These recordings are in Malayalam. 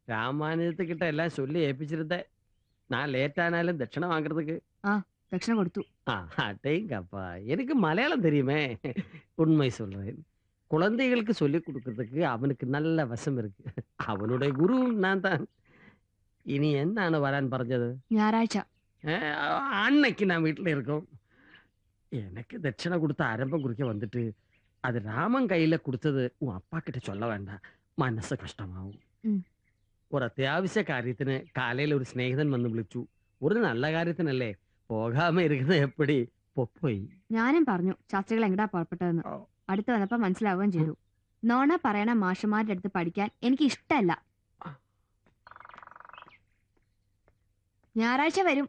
ராமானுஜத்துக்கிட்ட எல்லாம் சொல்லி ஏப்பிச்சிருந்தேன். நான் லேட் ஆனாலும் தட்சணை வாங்குறதுக்கு. தட்சணை கொடுத்து. அடேங்கப்பா, எனக்கு மலையாளம் தெரியுமே. உண்மை சொல்றேன். குழந்தைகளுக்கு சொல்லிக் கொடுக்கறதுக்கு அவனுக்கு நல்ல வசம் இருக்கு. அவனுடைய குருவும் நான் தான். இனி என்ன வரான்னு പറഞ്ഞത്? ഞായറാഴ്ച. அன்னைக்கு நான் வீட்டுல இருக்கோம். எனக்கு தட்சணை கொடுத்த ஆரம்பம் குறிக்க வந்துட்டு அது ராமன் கையில கொடுத்தது உன் அப்பா கிட்ட சொல்ல வேண்டாம். മനസ്സ് കഷ്ടമാവും. ഒരു അത്യാവശ്യ കാര്യത്തിന് കാലയിൽ ഒരു സ്നേഹിതൻ വന്ന് വിളിച്ചു. ഒരു നല്ല കാര്യത്തിനല്ലേ, പോകാമ ഇരിക്കുന്നത് എപ്പടി പൊപ്പോയി. ഞാനും പറഞ്ഞു ശാസ്ത്രികൾ എങ്ങടാ പുറപ്പെട്ടതെന്ന്. അടുത്ത് വന്നപ്പോ മനസ്സിലാവുകയും ചെയ്തു. നോണ പറയണ മാഷുമാരുടെ അടുത്ത് പഠിക്കാൻ എനിക്ക് ഇഷ്ടമല്ല. ഞായറാഴ്ച വരും.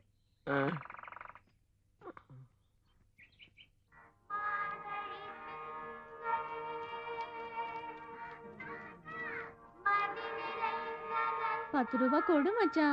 ₹10 കൊടു മച്ചാ.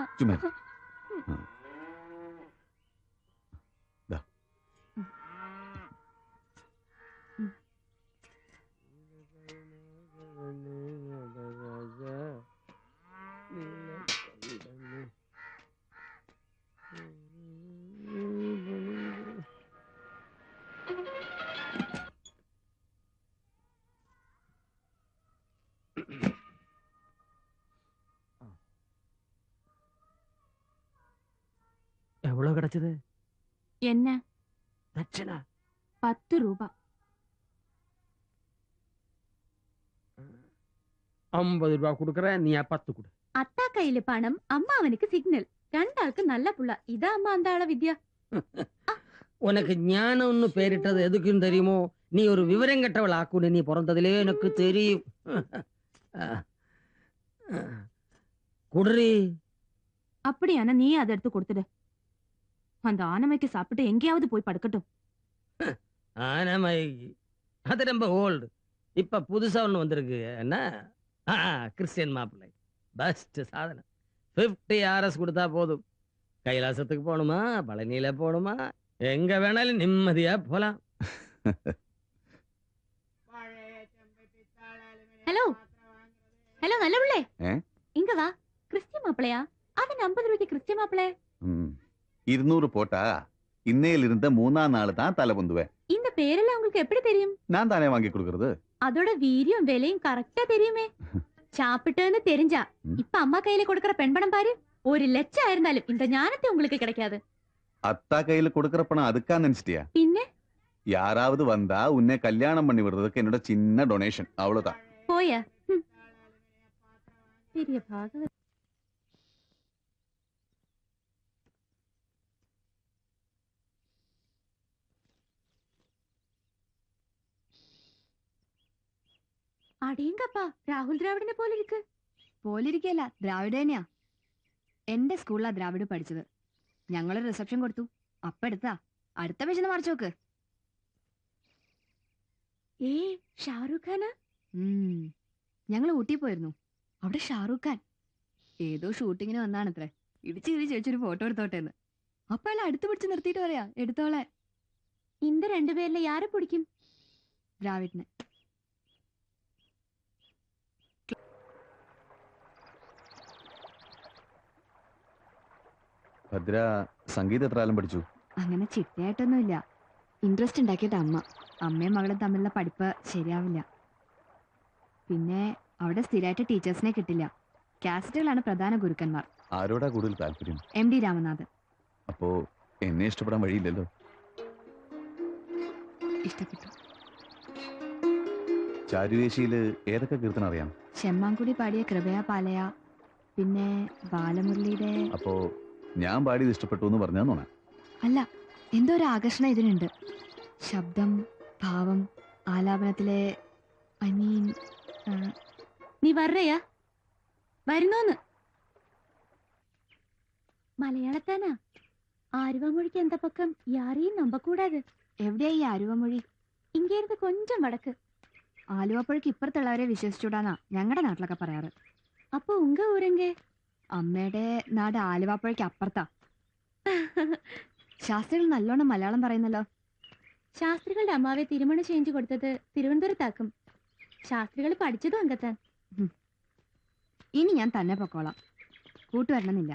எவ்வளவு கிடைச்சது? என்ன தட்சணை? ₹10. 50 രൂപ கொடுக்கறேன், நீ 10 கொடு. അത്താ കയ്യില് പണം, അമ്മാവനുക്ക് സിഗ്നൽ. രണ്ടാൾക്ക് നല്ല പുള്ള. ഇതാ അമ്മ அந்த ஆள வித்யா. உனக்கு ஞானம்னு பேரிட்டது எதுக்குன்னு தெரியுமோ? நீ ஒரு விவரம் கெட்டவள் ஆக்குன்னு நீ பிறந்ததிலே எனக்கு தெரியும். குடுறி. அப்படியானா நீ அதை எடுத்து கொடுத்துடு. அந்த ஆனமைக்கு சாப்பிட்டு எங்கேயாவது போய் படுக்கட்டும். ஆனமை அது ரொம்ப ஓல்டு. இப்ப புதுசா ஒண்ணு வந்திருக்கு. என்ன? கிறிஸ்டியன் மாப்பிள்ளை. பெஸ்ட் சாதனை. 50 RS கொடுத்தா போதும். கைலாசத்துக்கு போகணுமா, பழனியில போகணுமா, எங்க வேணாலும் நிம்மதியா போலாம். ஹலோ ஹலோ, நல்ல பிள்ளை இங்க வா. கிறிஸ்டியன் மாப்பிள்ளையா? அவன் 50 ரூபாய்க்கு கிறிஸ்டியன் மாப்பிள்ளை. 200 போட்டா இன்னையில இருந்த 3ஆம் நாள் தான் தலை பொந்துவேன். இந்த பேரெல்லாம் உங்களுக்கு எப்படி தெரியும்? நான் தானே வாங்கி கொடுக்கறது. அதோட வீரியம் விலையும் கரெக்டா தெரியுமே. சாப்பிட்டேன்னு தெரிஞ்சா இப்ப அம்மா கையில கொடுக்கற பெண்பணம் பாரு. 1 லட்சம் ஆயிருந்தாலும் இந்த ஞானத்தை உங்களுக்கு கிடைக்காது. அத்தா கையில கொடுக்கற பணம் அதுக்கா நினைச்சிட்டியா? பின்ன யாராவது வந்தா உன்னை கல்யாணம் பண்ணி விடுறதுக்கு என்னோட சின்ன டொனேஷன், அவ்வளவுதான். போய பெரிய பாகவ. അടേങ്കപ്പാ, രാഹുൽ ദ്രാവിഡിനെ പോലെ ഇരിക്ക്. പോലിരിക്കല്ല, ദ്രാവിഡ് തന്നെയാ. എന്റെ സ്കൂളിലാ ദ്രാവിഡ് പഠിച്ചത്. ഞങ്ങളൊരു റിസപ്ഷൻ കൊടുത്തു. അപ്പ എടുത്താ. അടുത്ത പേജ് മറിച്ചു നോക്ക്. ഷാരൂഖ് ഖാനാ? ഞങ്ങൾ ഊട്ടി പോയിരുന്നു. അവിടെ ഷാരൂഖ് ഖാൻ ഏതോ ഷൂട്ടിങ്ങിന് വന്നാണത്രേ. ഇടിച്ചു കിരി ചോദിച്ചൊരു ഫോട്ടോ എടുത്തോട്ടെന്ന്. അപ്പൊ അയാൾ അടുത്ത് പിടിച്ച് നിർത്തിയിട്ട് പറയാ എടുത്തോളെ. இந்த 2 பேர்ல யாரை பிடிக்கும்? ദ്രാവിഡിനെ. ഭദ്ര സംഗീതം എത്ര കാലം പഠിച്ചു? അങ്ങനെ ചിട്ടയായിട്ടൊന്നുമില്ല. ഇൻട്രസ്റ്റ് ഉണ്ടാക്കിയിട്ട് അമ്മയും മകളും തമ്മിലുള്ള പഠിപ്പ് ശരിയാവില്ല. പിന്നെ അവിടെ സ്ഥിരമായിട്ട് ടീച്ചേഴ്സിനെ കിട്ടില്ല. കാസറ്റുകളാണ് പ്രധാന ഗുരുക്കന്മാർ. ആരോടാ കൂടുതൽ താല്പര്യം? MD രാമനാഥൻ. അപ്പോ എന്നെ ഇഷ്ടപ്പെടാൻ വഴിയില്ലല്ലോ. ഇഷ്ടപ്പെട്ടു. ചാരുവേശിയില് ഏതൊക്കെ കീർത്തനം അറിയാം? ചെമ്മാങ്കുടി പാടിയ കൃപയാ പാലയ, പിന്നെ ബാലമുരളിയുടെ. അപ്പോ ഞാൻ പാടിയത് ഇഷ്ടപ്പെട്ടു എന്ന് പറഞ്ഞാ നോണ? അല്ല, എന്തോ ഒരു ആകർഷണം ഇതിനുണ്ട്. ശബ്ദം, ഭാവം, ആലാപനത്തിലെ ഐ മീൻ. നീ വരയാ? വരുന്നോന്ന്? മലയാളത്താനാ? ആലുവമൊഴിക്ക് എന്താ പക്കം? യാരെയും നമ്പക്കൂടാതെ. എവിടെയാ ഈ ആലുവമൊഴി? ഇങ്ങേരുന്ന് കൊഞ്ചം വടക്ക്. ആലുവപ്പുഴയ്ക്ക് ഇപ്പുറത്തുള്ളവരെ വിശ്വസിച്ചൂടാന്നാ ഞങ്ങളുടെ നാട്ടിലൊക്കെ പറയാറ്. അപ്പൊ ഉങ്ക ഊരെങ്കെ? അമ്മയുടെ നാട് ആലുവാപ്പുഴയ്ക്ക് അപ്പുറത്താ. ശാസ്ത്രികൾ നല്ലോണം മലയാളം പറയുന്നല്ലോ. ശാസ്ത്രികളുടെ അമ്മാവെ തിരുമണ ചേഞ്ച് കൊടുത്തത് തിരുവനന്തപുരത്താക്കും. ശാസ്ത്രികൾ പഠിച്ചതും അങ്കത്താൻ. ഇനി ഞാൻ തന്നെ പൊക്കോളാം, കൂട്ടുവരണമെന്നില്ല.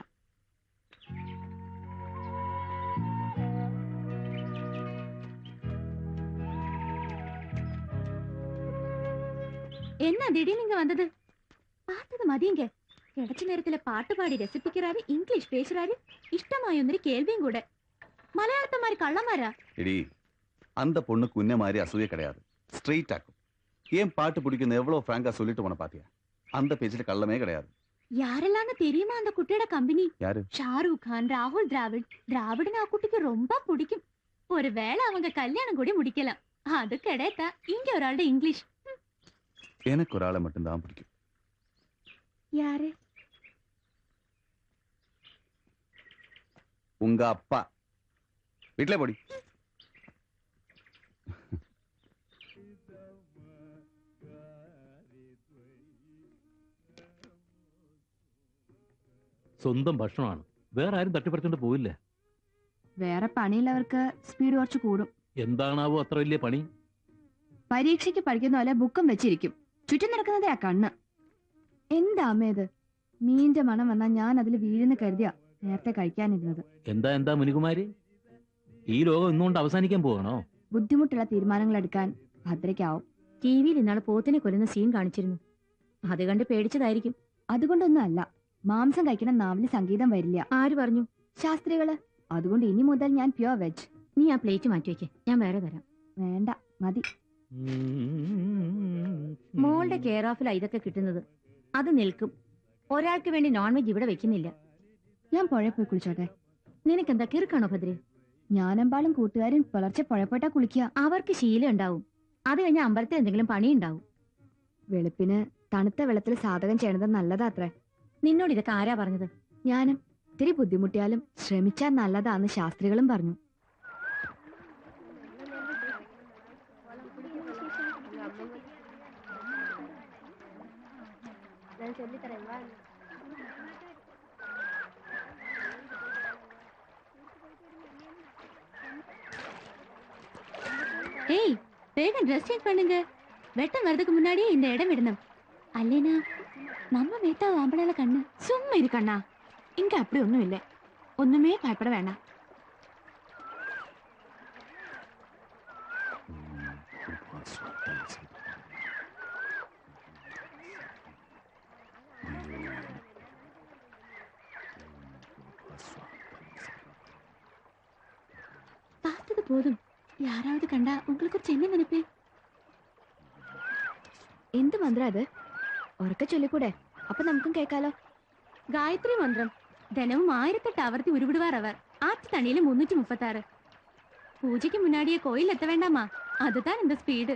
എന്നാ திடீர்னு இங்க வந்தது? பார்த்தது மதியங்க. கிடைச்ச நேரத்துல பாட்டு பாடி ரசிப்பிக்கிறாரு, இங்கிலீஷ் பேசுறாரு, இஷ்டமாய் ஒന്നൊരു கேள்வியும் கூட. மலையாளத்தை மாதிரி கள்ளமாரா? எடி அந்த பொண்ணுக்கு உன்ன மாதிரி அசூய கிடையாது, ஸ்ட்ரெயிட் ஆக்கும். ஏன் பாட்டு பிடிக்குன்னு எவ்வளவு ஃப்ராங்கா சொல்லிட்டு போன பாத்தியா? அந்த பேச்சுல கள்ளமே கிடையாது. யாரெல்லாம் தெரியுமா அந்த குட்டியோட கம்பெனி? யாரு? ஷாருக் கான், ராகுல் டிராவிட். டிராவிட்னு ആ കുട്ടിക്ക് ரொம்ப பிடிக்கும். ஒருவேளை அவங்க கல்யாணம் கூட முடிக்கலாம். அது கிடைத்தா இங்க ஒராளுടെ இங்கிலீஷ். எனக்கு ஒரு ஆளை மட்டும்தான் பிடிக்கும். யாரு? உங்க அப்பா. வீட்டுல போடி. സ്വന്തം ഭക്ഷണമാണ്, വേറെ ആരും തട്ടിപ്പറിച്ചോണ്ട് പോയില്ല. വേറെ പണിയുള്ളവർക്ക് സ്പീഡ് കുറച്ച് കൂടും. എന്താണാവോ അത്ര വലിയ പണി? പരീക്ഷയ്ക്ക് പഠിക്കുന്ന പോലെ ബുക്കും വെച്ചിരിക്കും, ചുറ്റും നടക്കുന്നതേ ആ കണ്ണ്. എന്താ അമ്മേത്? മീന്റെ മണം വന്നാൽ ഞാൻ അതിൽ വീഴുന്ന് കരുതിയാ നേരത്തെ കഴിക്കാനിരുന്നത്. എന്താ മുനികുമാരി, ഈ ലോകം ഇന്നുകൊണ്ട് അവസാനിക്കാൻ പോകണോ? ബുദ്ധിമുട്ടുള്ള തീരുമാനങ്ങൾ എടുക്കാൻ ഭദ്രയ്ക്കാവും. ടിവിയിൽ ഇന്നാളെ പോത്തിനെ കൊല്ലുന്ന സീൻ കാണിച്ചിരുന്നു, അത് കണ്ട് പേടിച്ചതായിരിക്കും. അതുകൊണ്ടൊന്നും അല്ല, മാംസം കഴിക്കണ നാവില് സംഗീതം വരില്ല. ആര് പറഞ്ഞു? ശാസ്ത്രികള്. അതുകൊണ്ട് ഇനി മുതൽ ഞാൻ പ്യുവർ വെജ്. നീ ആ പ്ലേറ്റ് മാറ്റി വെക്കേ, ഞാൻ വേറെ തരാം. വേണ്ട, മതി. മോളുടെ കെയർ ഓഫിലാ ഇതൊക്കെ കിട്ടുന്നത്, അത് നിൽക്കും. ഒരാൾക്ക് വേണ്ടി നോൺ വെജ് ഇവിടെ വെക്കുന്നില്ല. ഞാൻ പുഴ പോയി കുളിച്ചോട്ടെ. നിനക്കെന്താ കിറുക്കാണോ ഭദ്രേ? ഞാനെമ്പാളും കൂട്ടുകാരൻ പുലർച്ചെ പുഴ പോയിട്ടാ കുളിക്കുക. അവർക്ക് ശീലം ഉണ്ടാവും, അത് കഴിഞ്ഞ അമ്പലത്തിൽ എന്തെങ്കിലും പണി ഉണ്ടാവും. വെളുപ്പിന് തണുത്ത വെള്ളത്തിൽ സാധകം ചെയ്യണത് നല്ലതാ അത്രേ. നിന്നോട് ഇതൊക്കെ ആരാ പറഞ്ഞത്? ഞാനും. ഇത്തിരി ബുദ്ധിമുട്ടിയാലും ശ്രമിച്ചാൽ നല്ലതാന്ന് ശാസ്ത്രികളും പറഞ്ഞു. ஏய், வேகம் ட்ரெஸ் சேஞ்ச் பண்ணுங்க. வெட்டம் வரதுக்கு முன்னாடியே இந்த இடம் விடணும். அல்லேனா நம்ம வேட்டா ஆம்பளால கண்ணு. சும்மா இரு கண்ணா, இங்க அப்படி ஒண்ணும் இல்லை. ஒண்ணுமே பயப்பட வேண்டாம். பார்த்தது போதும். யாராவது கண்டா உங்களுக்கு ஒரு என்ன நினைப்பே? എന്ത് മന്ത്രം അത്? ഉറക്കെ ചൊല്ലിക്കൂടെ? അപ്പൊ നമുക്കും കേൾക്കാലോ. ഗായത്രി മന്ത്രം ദിനവും 1008 ആവർത്തി ഉരുവിടുവാർ അവർ. ആറ്റ് തണിയില് 336. പൂജയ്ക്ക് മുന്നാടിയെ കോയിൽ എത്ത വേണ്ടാമാ, അതുതാൻ എന്താ സ്പീഡ്.